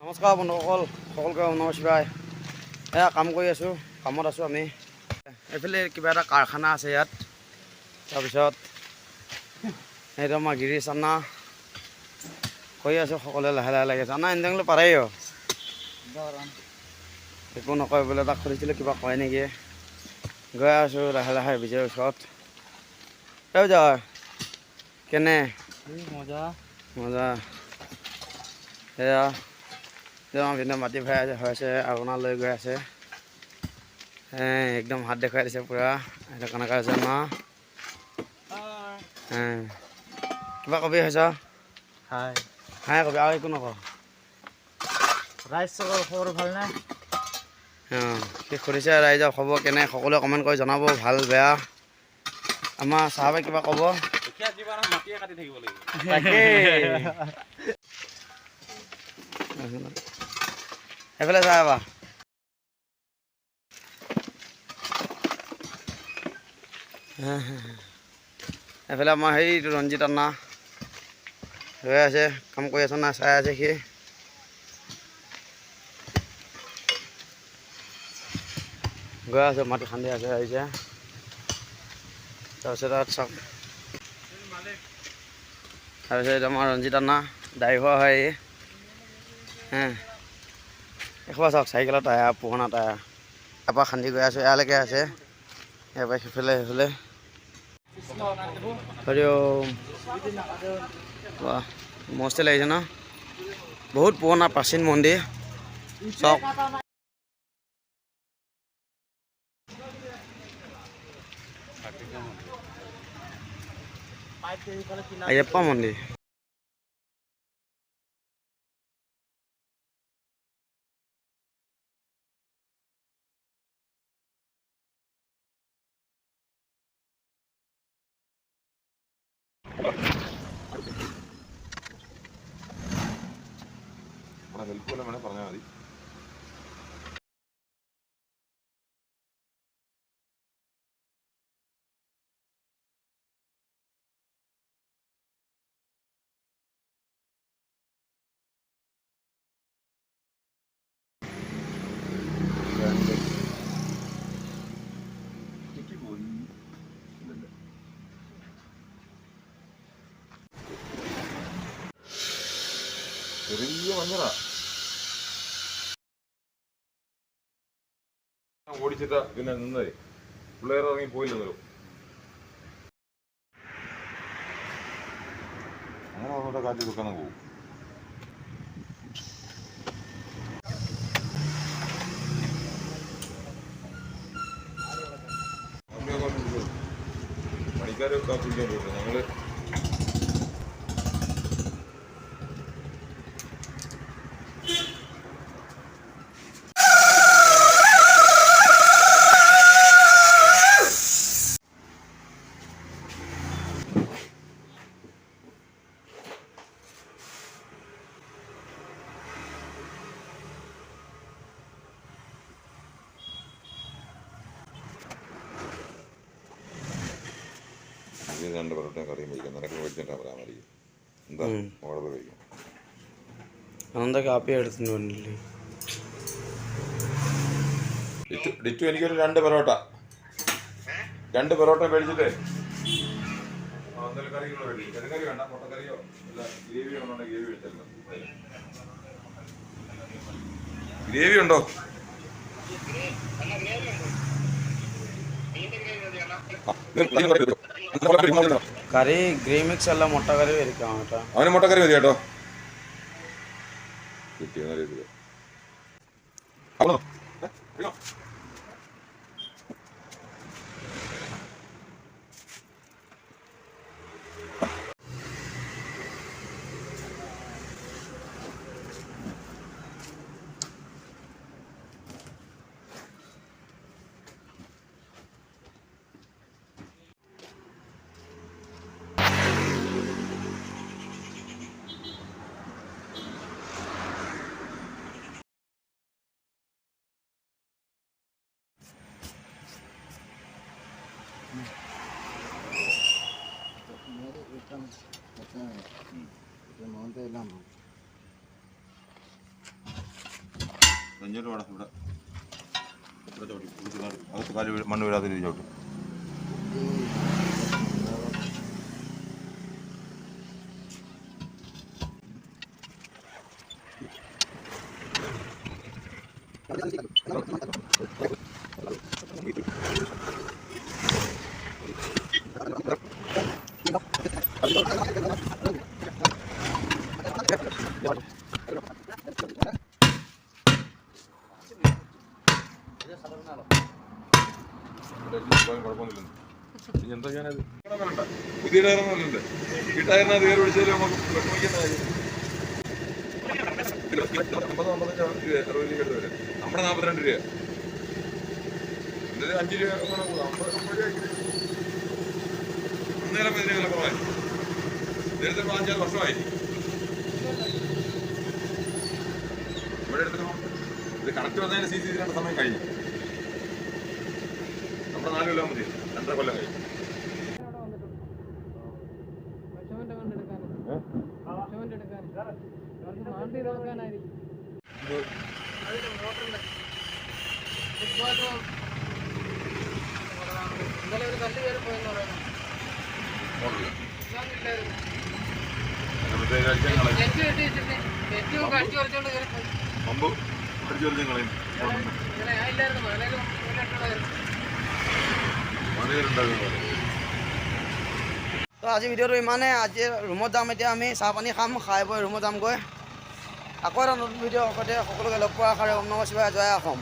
নমস্কাৰ বন্ধুসকল, সকলোকে নমস্কাৰ। এয়া কাম কৰি আছোঁ, কামত আছোঁ আমি। এইফালে কিবা এটা কাৰখানা আছে ইয়াত। তাৰপিছত সেইটো আমাৰ গিৰি চানা কৰি আছোঁ, সকলোৱে লাহে লাহে লাগি আছে। আনা এনজেংলৈ পাৰেই একো নকয় বোলে, তাক সুধিছিলোঁ কিবা কয় নেকি। গৈ আছোঁ লাহে লাহে বিজয়ৰ ওচৰত। যায় কেনে মজা মজা। সেয়া ভিন্ন মাটি ভৰাই হৈছে, আপোনাৰ লৈ গৈ আছে। একদম হাত দেখুৱাই দিছে পূৰা। সেইটো কেনেকৈ হৈছে মা কিবা কবি হৈছ? হাই হাই কবি আৰু একো নকওঁ। ৰাইজ খবৰ ভালনে? সি সুধিছে ৰাইজৰ খবৰ কেনে, সকলোৱে কমেণ্ট কৰি জনাব, ভাল বেয়া। আমাৰ চাহাবে কিবা ক'ব? মাটিয়ে কাটি থাকিব লাগিব এইফালে চাই বা এইফালে আমাৰ সেইটো ৰঞ্জিত আন্না ৰৈ আছে, কাম কৰি আছে না, চাই আছে সি। গৈ আছে, মাটি খান্দি আছে আহিছে। তাৰপিছত চাওক, তাৰপিছত আমাৰ ৰঞ্জিত আন্না ড্ৰাইভাৰ হয় এই। এখোপা চাওক, চাইকেলৰ টায়াৰ, পুৰণা টায়াৰ। তাৰপৰা খান্দি গৈ আছোঁ, এয়ালৈকে আছে। ইয়াৰ পৰা সিফালে সেইফালে মস্তি লাগিছে ন, বহুত পুৰণা প্ৰাচীন মন্দিৰ চাওক। আయ్যপ্পা মন্দিৰ। പറഞ്ഞാൽ മതി. ചെറിയ മഞ്ഞളാ ഓടിച്ചിട്ടാ പിന്നെ നിന്നേ, പിള്ളേർ ഇറങ്ങി പോയില്ലെന്നല്ലോ. അങ്ങനെ വന്നിട്ട് കാറ്റ് വെക്കാൻ പോകും. പണിക്കാരൊക്കെ പിടിക്കാൻ പോയിട്ട് ഞങ്ങള് രണ്ട് പൊറോട്ടയും കറിയും കഴിക്കാം. നിനക്ക് മേടിച്ചിട്ടാ പറയാൻ മതി. എന്താ ഓർഡർ കഴിക്കാം. അതെന്താ കാപ്പി എടുത്തില്ലേ? ഡിറ്റു എനിക്കൊരു 2 പൊറോട്ട മേടിച്ചിട്ടേ കറി വേണ്ട, മുട്ടക്കറിയോ ഇല്ല ഗ്രേവിയോ ഉണ്ടെങ്കിൽ ഗ്രേവി വെച്ചല്ലോ. ഗ്രേവി ഉണ്ടോ? കറി ഗ്രേവി മിക്സ് അല്ല, മുട്ടക്കറി വരിക്കാം കേട്ടോ. അവന് മുട്ടക്കറി മതി കേട്ടോ. കിട്ടിയെന്ന രീതിയിൽ ഇങ്ങോട്ട് വേണം ഇവിടെ ഇവിടെ ചോട്ടി അകത്ത് കാല് മണ്ണ് വീഴാത്ത രീതി ചോട്ടും. കുഴപ്പമൊന്നുമില്ല. ഇനി എന്താ ഞാനത് പുതിയ ടയറൊന്നുമല്ലേ ഈ ടയറിനകത്ത് കയറി പിടിച്ചാൽ നമുക്ക് വിഷമിക്കുന്ന കാര്യം. 50-55 രൂപ 60 രൂപ എടുത്ത് വരും. നമ്മുടെ 42 രൂപ ഇത് 5 രൂപ 50 രൂപ അന്നേരം ഇതിനെ വില കുറവായി. നേരത്തെ 5-6 വർഷമായി ഇവിടെ എടുത്തിട്ട് ഇത് കറക്റ്റ് വന്നതിന് സീസി ഇതിനുള്ള സമയം കഴിഞ്ഞു. നമ്മുടെ 4 കൊല്ലം മതി 2.5 കൊല്ലം കഴിഞ്ഞു. പമ്പ് അടിച്ചു കളയും. তো আজি ভিডিঅ'টো ইমানে। আজি ৰুমত যাম, এতিয়া আমি চাহ পানী খাম, খাই বৈ ৰুমত যামগৈ। আকৌ এটা নতুন ভিডিঅ' সৈতে সকলোকে লগ পোৱাৰ আশাৰে ওম নমঃ শিৱায়, জয় অসম।